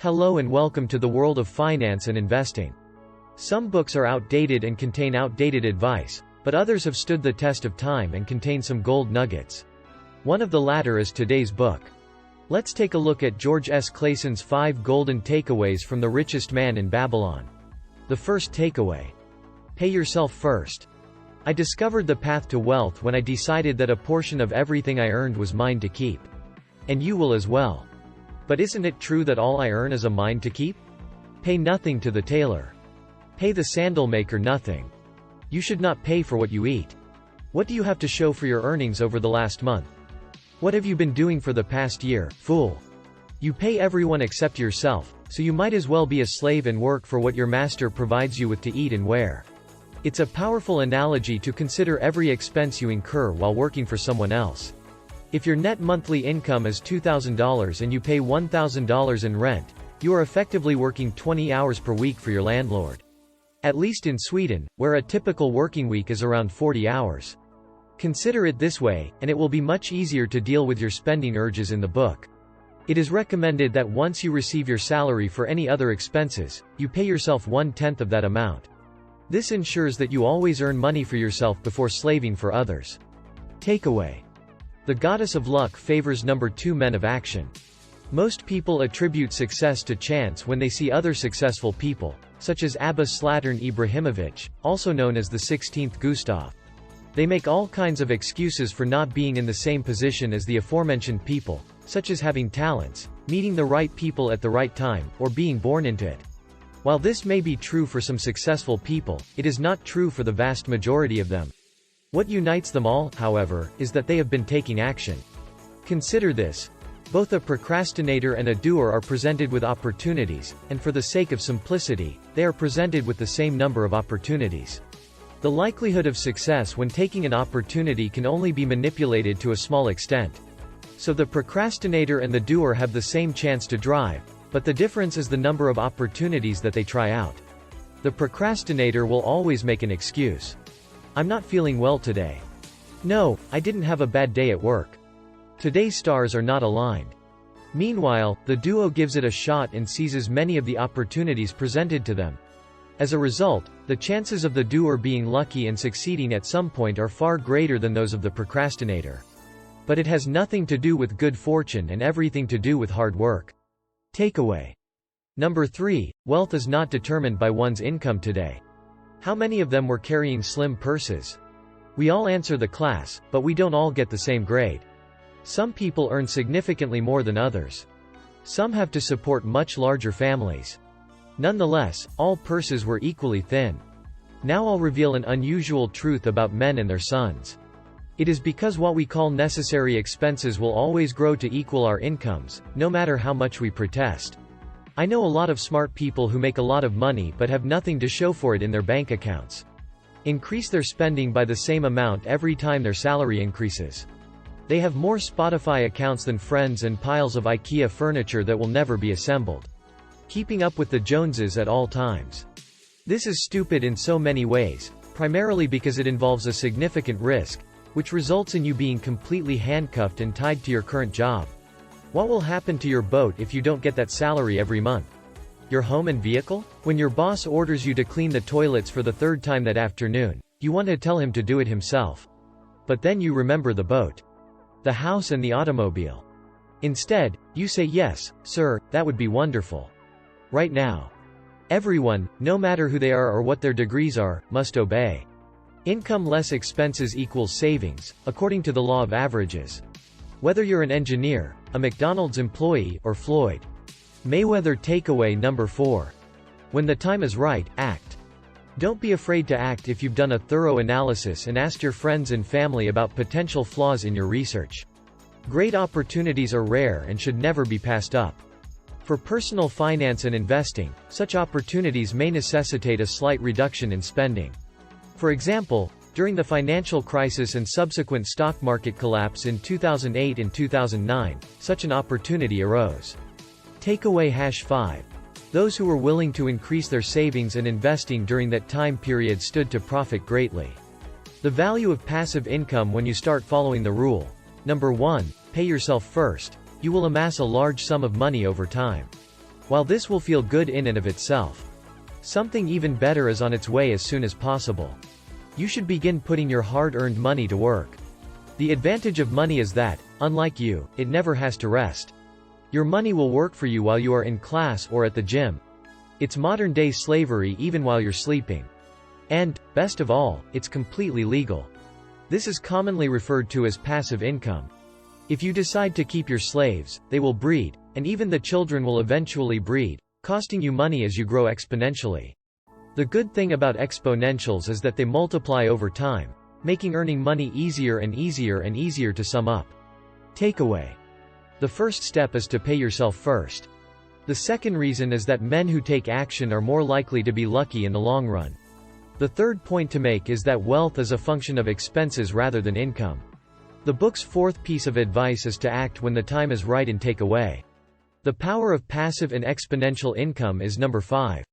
Hello and welcome to the world of finance and investing. Some books are outdated and contain outdated advice, but others have stood the test of time and contain some gold nuggets. One of the latter is today's book. Let's take a look at George S. Clason's 5 golden takeaways from The Richest Man in Babylon. The first takeaway: pay yourself first. I discovered the path to wealth when I decided that a portion of everything I earned was mine to keep. And you will as well. But isn't it true that all I earn is mine to keep? Pay nothing to the tailor. Pay the sandal maker nothing. You should not pay for what you eat. What do you have to show for your earnings over the last month? What have you been doing for the past year, fool? You pay everyone except yourself, so you might as well be a slave and work for what your master provides you with to eat and wear. It's a powerful analogy to consider every expense you incur while working for someone else. If your net monthly income is $2,000 and you pay $1,000 in rent, you are effectively working 20 hours per week for your landlord. At least in Sweden, where a typical working week is around 40 hours. Consider it this way, and it will be much easier to deal with your spending urges in the book. It is recommended that once you receive your salary for any other expenses, you pay yourself 1/10 of that amount. This ensures that you always earn money for yourself before slaving for others. Takeaway: the goddess of luck favors number 2 men of action. Most people attribute success to chance when they see other successful people, such as Abba Slattern Ibrahimovic, also known as the 16th Gustav. They make all kinds of excuses for not being in the same position as the aforementioned people, such as having talents, meeting the right people at the right time, or being born into it. While this may be true for some successful people, it is not true for the vast majority of them. What unites them all, however, is that they have been taking action. Consider this. Both a procrastinator and a doer are presented with opportunities, and for the sake of simplicity, they are presented with the same number of opportunities. The likelihood of success when taking an opportunity can only be manipulated to a small extent. So the procrastinator and the doer have the same chance to drive, but the difference is the number of opportunities that they try out. The procrastinator will always make an excuse. I'm not feeling well today. No, I didn't have a bad day at work. Today's stars are not aligned. Meanwhile, the duo gives it a shot and seizes many of the opportunities presented to them. As a result, the chances of the doer being lucky and succeeding at some point are far greater than those of the procrastinator. But it has nothing to do with good fortune and everything to do with hard work. Takeaway: number 3, wealth is not determined by one's income today. How many of them were carrying slim purses? We all answer the class, but we don't all get the same grade. Some people earn significantly more than others. Some have to support much larger families. Nonetheless, all purses were equally thin. Now I'll reveal an unusual truth about men and their sons. It is because what we call necessary expenses will always grow to equal our incomes, no matter how much we protest. I know a lot of smart people who make a lot of money but have nothing to show for it in their bank accounts. Increase their spending by the same amount every time their salary increases. They have more Spotify accounts than friends and piles of IKEA furniture that will never be assembled. Keeping up with the Joneses at all times. This is stupid in so many ways, primarily because it involves a significant risk, which results in you being completely handcuffed and tied to your current job. What will happen to your boat if you don't get that salary every month? Your home and vehicle? When your boss orders you to clean the toilets for the 3rd time that afternoon, you want to tell him to do it himself. But then you remember the boat, the house and the automobile. Instead, you say, "Yes, sir, that would be wonderful. Right now." Everyone, no matter who they are or what their degrees are, must obey. Income less expenses equals savings, according to the law of averages. Whether you're an engineer, a McDonald's employee, or Floyd Mayweather. Takeaway number 4. When the time is right, act. Don't be afraid to act if you've done a thorough analysis and asked your friends and family about potential flaws in your research. Great opportunities are rare and should never be passed up. For personal finance and investing, such opportunities may necessitate a slight reduction in spending. For example, during the financial crisis and subsequent stock market collapse in 2008 and 2009, such an opportunity arose. Takeaway #5. Those who were willing to increase their savings and investing during that time period stood to profit greatly. The value of passive income when you start following the rule. Number 1, pay yourself first. You will amass a large sum of money over time. While this will feel good in and of itself, something even better is on its way as soon as possible. You should begin putting your hard-earned money to work. The advantage of money is that, unlike you, it never has to rest. Your money will work for you while you are in class or at the gym. It's modern-day slavery even while you're sleeping. And, best of all, it's completely legal. This is commonly referred to as passive income. If you decide to keep your slaves, they will breed, and even the children will eventually breed, costing you money as you grow exponentially. The good thing about exponentials is that they multiply over time, making earning money easier and easier and easier to sum up. Takeaway. The first step is to pay yourself first. The second reason is that men who take action are more likely to be lucky in the long run. The third point to make is that wealth is a function of expenses rather than income. The book's fourth piece of advice is to act when the time is right and take away. The power of passive and exponential income is number 5.